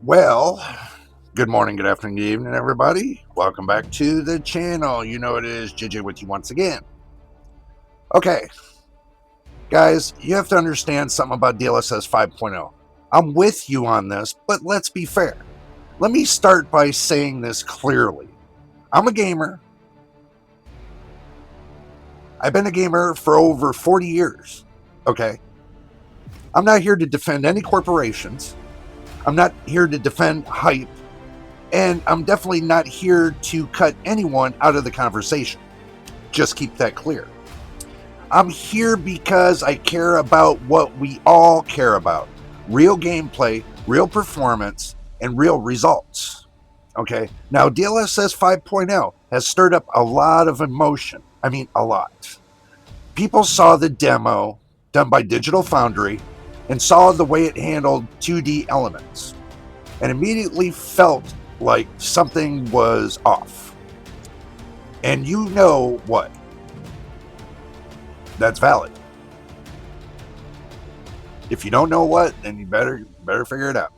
Well, good morning, good afternoon, good evening, everybody. Welcome back to the channel. You know it is JJ with you once again. Okay, guys, you have to understand something about DLSS 5.0. I'm with you on this, but let's be fair. Let me start by saying this clearly. I'm a gamer. I've been a gamer for over 40 years. Okay? I'm not here to defend any corporations. I'm not here to defend hype. And I'm definitely not here to cut anyone out of the conversation. Just keep that clear. I'm here because I care about what we all care about. Real gameplay, real performance, and real results. Okay, now DLSS 5.0 has stirred up a lot of emotion. I mean, a lot. People saw the demo done by Digital Foundry and saw the way it handled 2D elements and immediately felt like something was off. And you know what? That's valid. If you don't know what, then you better figure it out.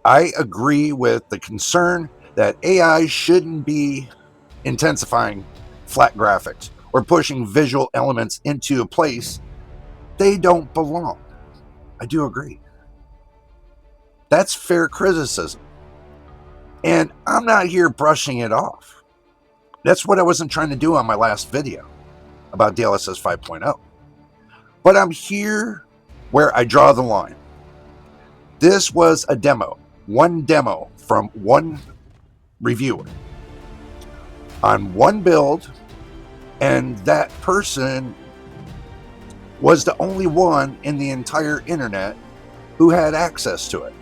I agree with the concern that AI shouldn't be intensifying flat graphics or pushing visual elements into a place they don't belong. I do agree. That's fair criticism. And I'm not here brushing it off. That's what I wasn't trying to do on my last video about DLSS 5.0. But I'm here where I draw the line. This was a demo, one demo from one reviewer on one build, and that person was the only one in the entire internet who had access to it.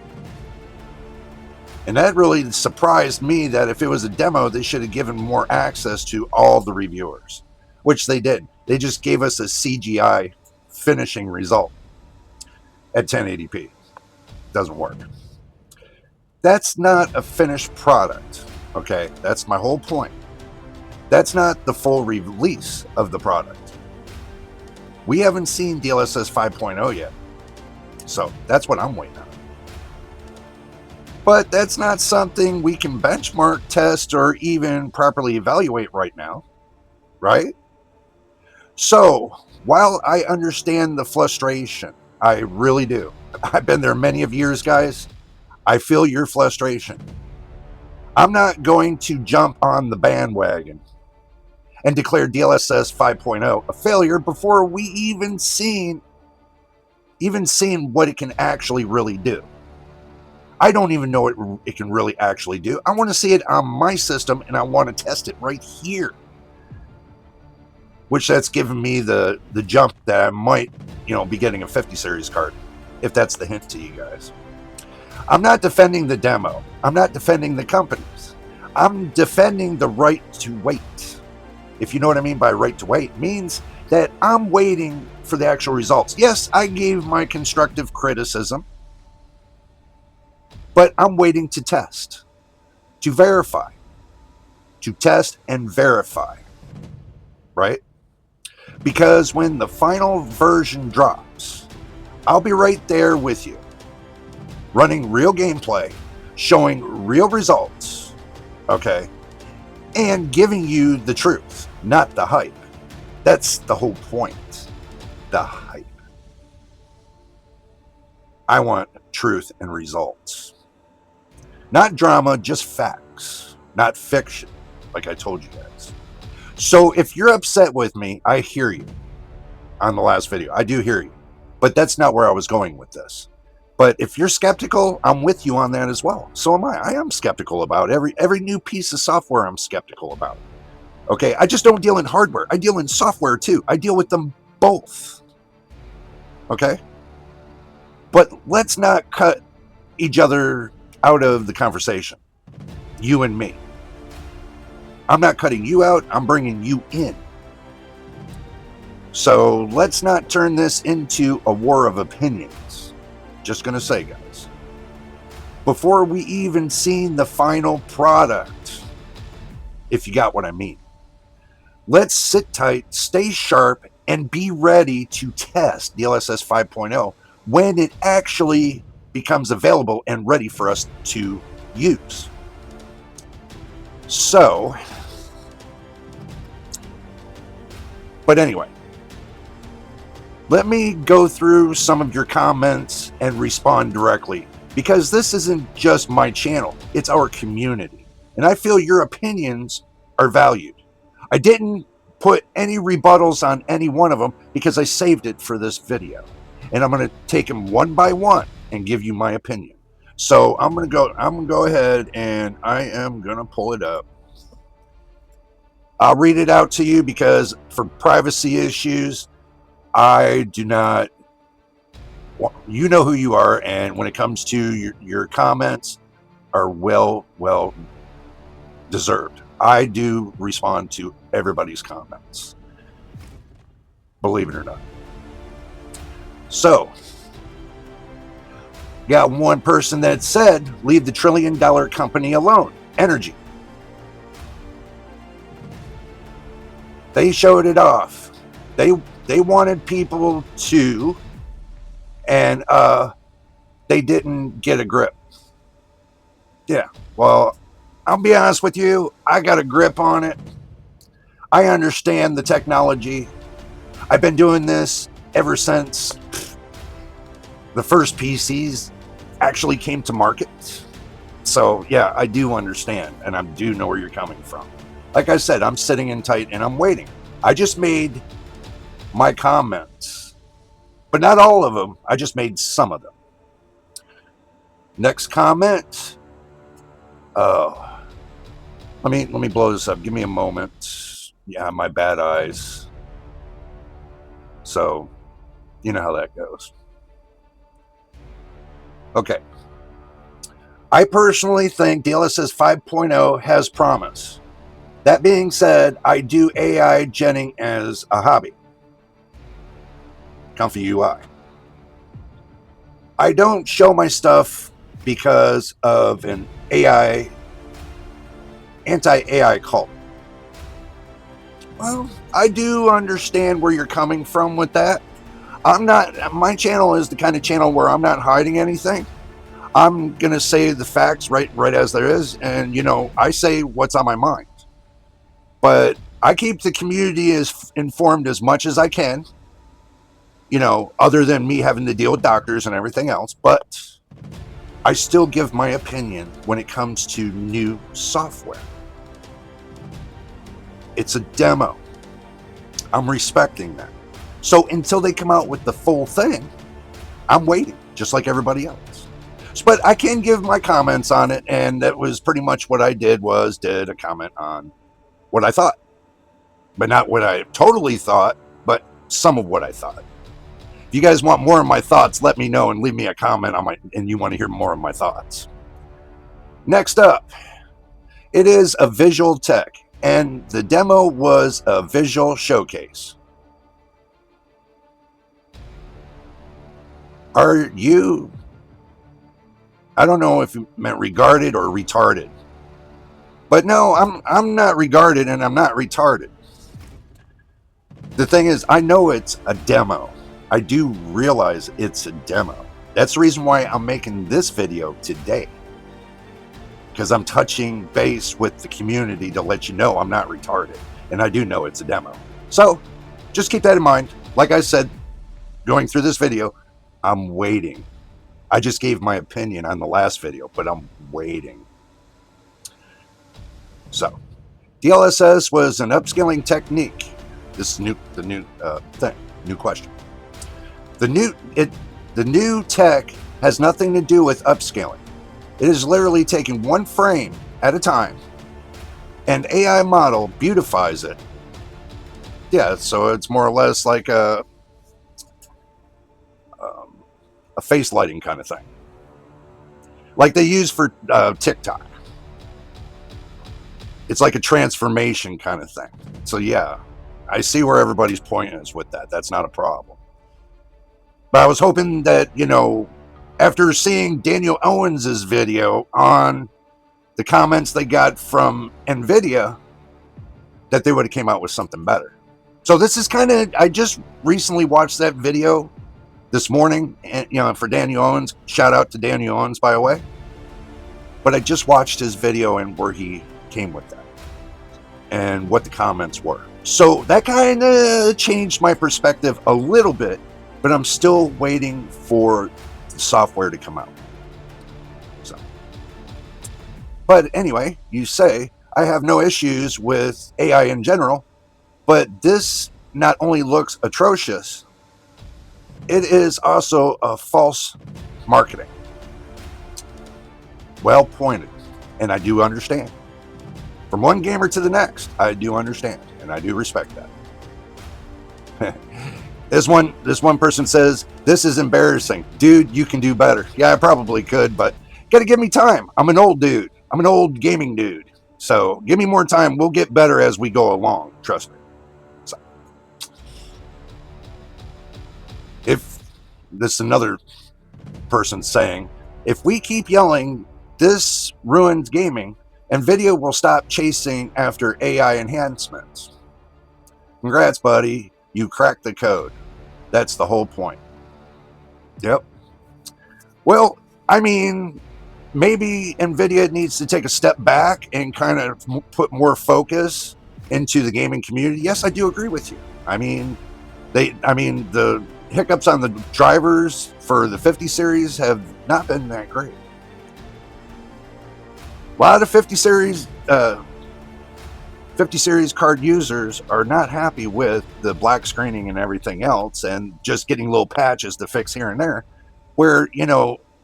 And that really surprised me that if it was a demo, they should have given more access to all the reviewers, which they did. They just gave us a CGI finishing result at 1080p. Doesn't work. That's not a finished product, okay? That's my whole point. That's not the full release of the product. We haven't seen DLSS 5.0 yet, so that's what I'm waiting on. But that's not something we can benchmark, test, or even properly evaluate right now, right? So, while I understand the frustration, I really do. I've been there many of years, guys. I feel your frustration. I'm not going to jump on the bandwagon and declare DLSS 5.0 a failure before we even seen what it can actually really do. I don't even know what it can really actually do. I want to see it on my system, and I want to test it right here. Which that's given me the jump that I might, be getting a 50 series card, if that's the hint to you guys. I'm not defending the demo. I'm not defending the companies. I'm defending the right to wait. If you know what I mean by right to wait, it means that I'm waiting for the actual results. Yes, I gave my constructive criticism, but I'm waiting to test, to verify, to test and verify, right? Because when the final version drops, I'll be right there with you, running real gameplay, showing real results, okay? And giving you the truth, not the hype. That's the whole point, the hype. I want truth and results. Not drama, just facts, not fiction, like I told you guys. So if you're upset with me, I hear you on the last video. I do hear you. But that's not where I was going with this. But if you're skeptical, I'm with you on that as well. So am I. I am skeptical about every new piece of software. I'm skeptical about. Okay, I just don't deal in hardware. I deal in software too. I deal with them both. Okay? But let's not cut each other out of the conversation. You and me. I'm not cutting you out. I'm bringing you in. So let's not turn this into a war of opinions. Just going to say, guys, before we even seen the final product, if you got what I mean, let's sit tight, stay sharp, and be ready to test DLSS 5.0 when it actually becomes available and ready for us to use. So, but anyway, let me go through some of your comments and respond directly, because this isn't just my channel, it's our community. And I feel your opinions are valued. I didn't put any rebuttals on any one of them because I saved it for this video. And I'm going to take them one by one and give you my opinion. So I'm going to go ahead and I am going to pull it up. I'll read it out to you because for privacy issues, I do not, you know who you are, and when it comes to your comments are well deserved. I do respond to everybody's comments, believe it or not. So, got one person that said, leave the $1 trillion company alone. Energy. They showed it off. They wanted people to, and they didn't get a grip. Yeah, well, I'll be honest with you, I got a grip on it. I understand the technology. I've been doing this ever since the first PCs actually came to market. So yeah, I do understand, and I do know where you're coming from. Like I said, I'm sitting in tight and I'm waiting. I just made my comments, but not all of them. I just made some of them. Next comment. Let me blow this up. Give me a moment. Yeah, my bad eyes. So, you know how that goes. Okay. I personally think DLSS 5.0 has promise. That being said, I do AI genning as a hobby. Comfy UI. I don't show my stuff because of an anti-AI cult. Well, I do understand where you're coming from with that. My channel is the kind of channel where I'm not hiding anything. I'm going to say the facts right as there is. And, I say what's on my mind. But I keep the community as informed as much as I can. Other than me having to deal with doctors and everything else. But I still give my opinion when it comes to new software. It's a demo. I'm respecting that. So until they come out with the full thing, I'm waiting, just like everybody else. But I can give my comments on it, and that was pretty much what I did a comment on what I thought. But not what I totally thought, but some of what I thought. If you guys want more of my thoughts, let me know and leave me a comment and you want to hear more of my thoughts. Next up, it is a visual tech, and the demo was a visual showcase. Are you, I don't know if you meant regarded or retarded, but no, I'm not regarded and I'm not retarded. The thing is, I know it's a demo. I do realize it's a demo. That's the reason why I'm making this video today. Because I'm touching base with the community to let you know I'm not retarded. And I do know it's a demo. So, just keep that in mind. Like I said, going through this video, I'm waiting. I just gave my opinion on the last video, but I'm waiting. So, DLSS was an upscaling technique. This is the new question. The new tech has nothing to do with upscaling. It is literally taking one frame at a time. An AI model beautifies it. Yeah, so it's more or less like a face lighting kind of thing. Like they use for TikTok. It's like a transformation kind of thing. So yeah, I see where everybody's point is with that. That's not a problem. But I was hoping that, after seeing Daniel Owens' video on the comments they got from NVIDIA, that they would have came out with something better. So this is I just recently watched that video this morning, and for Daniel Owens, shout out to Daniel Owens, by the way. But I just watched his video and where he came with that and what the comments were. So that kind of changed my perspective a little bit, but I'm still waiting for the software to come out. So, but anyway, you say I have no issues with AI in general, but this not only looks atrocious, it is also a false marketing. Well pointed, and I do understand. From one gamer to the next, I do understand, and I do respect that. This one person says, "This is embarrassing. Dude, you can do better." Yeah, I probably could, but gotta give me time. I'm an old dude. I'm an old gaming dude. So give me more time. We'll get better as we go along. Trust me. So, if this is another person saying, if we keep yelling, this ruins gaming, NVIDIA will stop chasing after AI enhancements. Congrats, buddy. You cracked the code. That's the whole point. Yep. Well, I mean, maybe NVIDIA needs to take a step back and kind of put more focus into the gaming community. Yes, I do agree with you. I mean, the hiccups on the drivers for the 50 series have not been that great. A lot of 50 series card users are not happy with the black screening and everything else, and just getting little patches to fix here and there, where,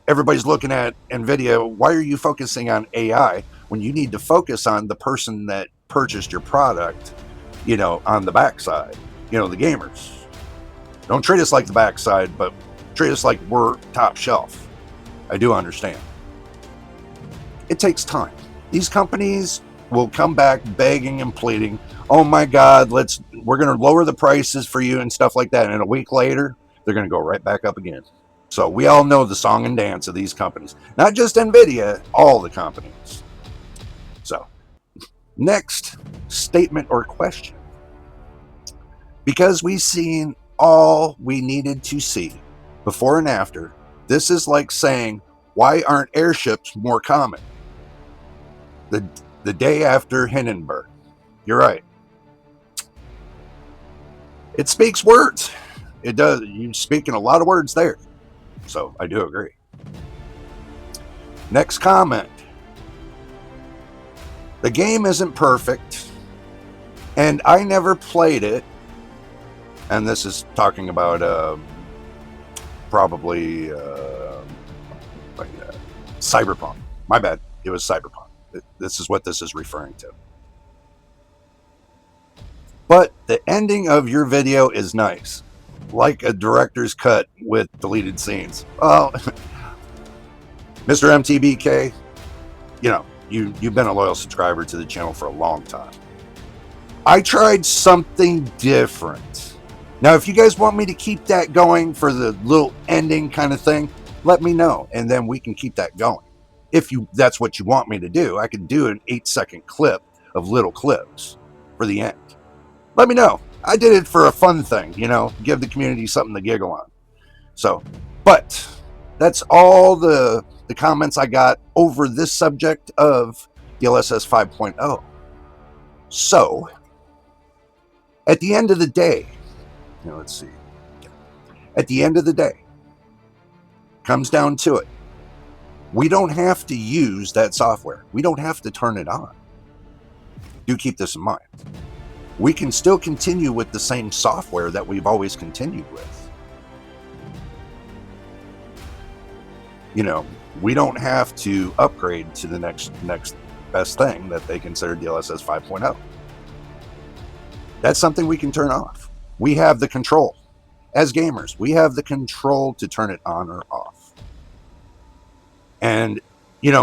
everybody's looking at NVIDIA. Why are you focusing on AI when you need to focus on the person that purchased your product, on the backside, the gamers? Don't treat us like the backside, but treat us like we're top shelf. I do understand. It takes time. These companies will come back begging and pleading, "Oh my God, we're going to lower the prices for you," and stuff like that. And a week later, they're going to go right back up again. So we all know the song and dance of these companies. Not just NVIDIA, all the companies. So, next statement or question. Because we've seen all we needed to see before and after, this is like saying, why aren't airships more common? The day after Hindenburg. You're right. It speaks words. It does. You're speaking a lot of words there. So I do agree. Next comment. The game isn't perfect, and I never played it. And this is talking about probably Cyberpunk. My bad. It was Cyberpunk. This is what this is referring to. But the ending of your video is nice, like a director's cut with deleted scenes. Well, Mr. MTBK, you've been a loyal subscriber to the channel for a long time. I tried something different. Now, if you guys want me to keep that going for the little ending kind of thing, let me know, and then we can keep that going. If that's what you want me to do, I can do an 8-second clip of little clips for the end. Let me know. I did it for a fun thing, give the community something to giggle on. So, but that's all the comments I got over this subject of DLSS 5.0. So, at the end of the day, let's see. At the end of the day, comes down to it. We don't have to use that software. We don't have to turn it on. Do keep this in mind. We can still continue with the same software that we've always continued with. We don't have to upgrade to the next best thing that they consider DLSS 5.0. That's something we can turn off. We have the control. As gamers, we have the control to turn it on or off. And,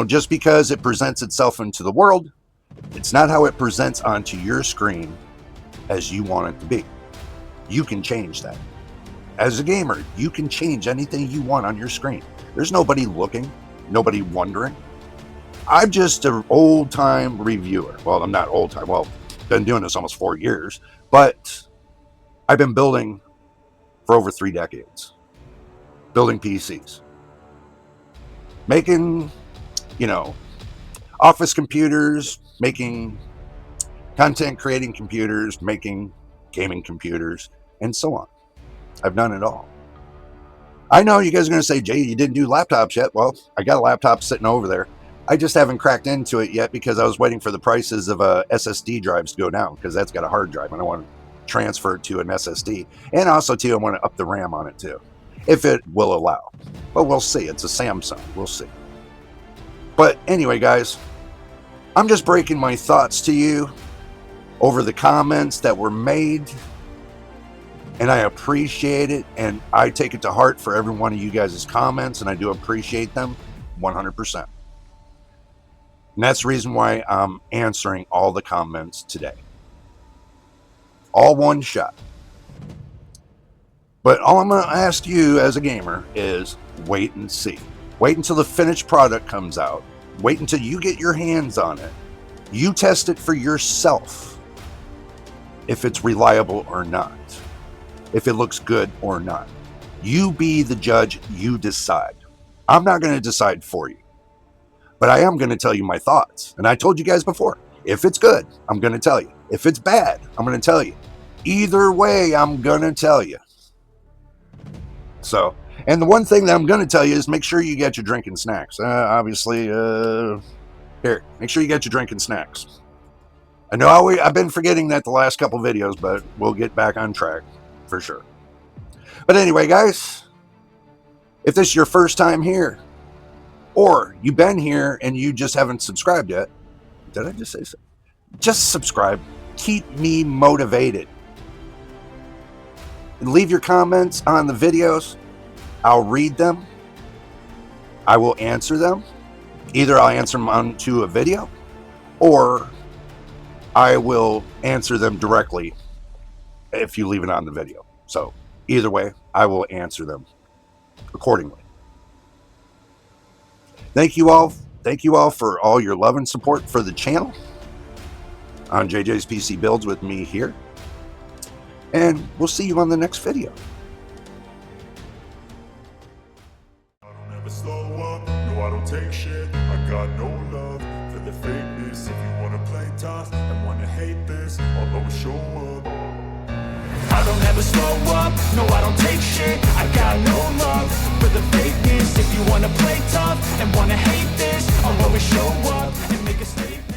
just because it presents itself into the world, it's not how it presents onto your screen as you want it to be. You can change that. As a gamer, you can change anything you want on your screen. There's nobody looking, nobody wondering. I'm just an old-time reviewer. Well, I'm not old-time. Well, been doing this almost 4 years, but I've been building for over 3 decades. building PCs, making, office computers, making content creating computers, making gaming computers, and so on. I've done it all. I know you guys are going to say, Jay, you didn't do laptops yet. Well, I got a laptop sitting over there. I just haven't cracked into it yet because I was waiting for the prices of SSD drives to go down, because that's got a hard drive and I want to transfer it to an SSD. And also, too, I want to up the RAM on it, too, if it will allow. But we'll see. It's a Samsung. We'll see. But anyway, guys, I'm just breaking my thoughts to you over the comments that were made. And I appreciate it, and I take it to heart for every one of you guys' comments, and I do appreciate them 100%. And that's the reason why I'm answering all the comments today. All one shot. But all I'm going to ask you as a gamer is wait and see. Wait until the finished product comes out. Wait until you get your hands on it. You test it for yourself, if it's reliable or not, if it looks good or not. You be the judge, you decide. I'm not going to decide for you, but I am going to tell you my thoughts. And I told you guys before, if it's good, I'm going to tell you. If it's bad, I'm going to tell you. Either way, I'm going to tell you. So, and the one thing that I'm going to tell you is make sure you get your drinking snacks. Obviously, here, make sure you get your drinking snacks. I know I've been forgetting that the last couple videos, but we'll get back on track for sure. But anyway, guys, if this is your first time here, or you've been here and you just haven't subscribed yet, did I just say so? Just subscribe. Keep me motivated. And leave your comments on the videos. I'll read them. I will answer them. Either I'll answer them onto a video, or I will answer them directly if you leave it on the video. So either way, I will answer them accordingly. Thank you all. Thank you all for all your love and support for the channel on JJ's PC Builds with me here. And we'll see you on the next video. I don't ever slow up, no I don't take shit. I got no love for the fakeness. If you wanna play tough and wanna hate this, I'll always show up. I don't ever slow up, no I don't take shit. I got no love for the fakeness. If you wanna play tough and wanna hate this, I'll always show up and make a statement.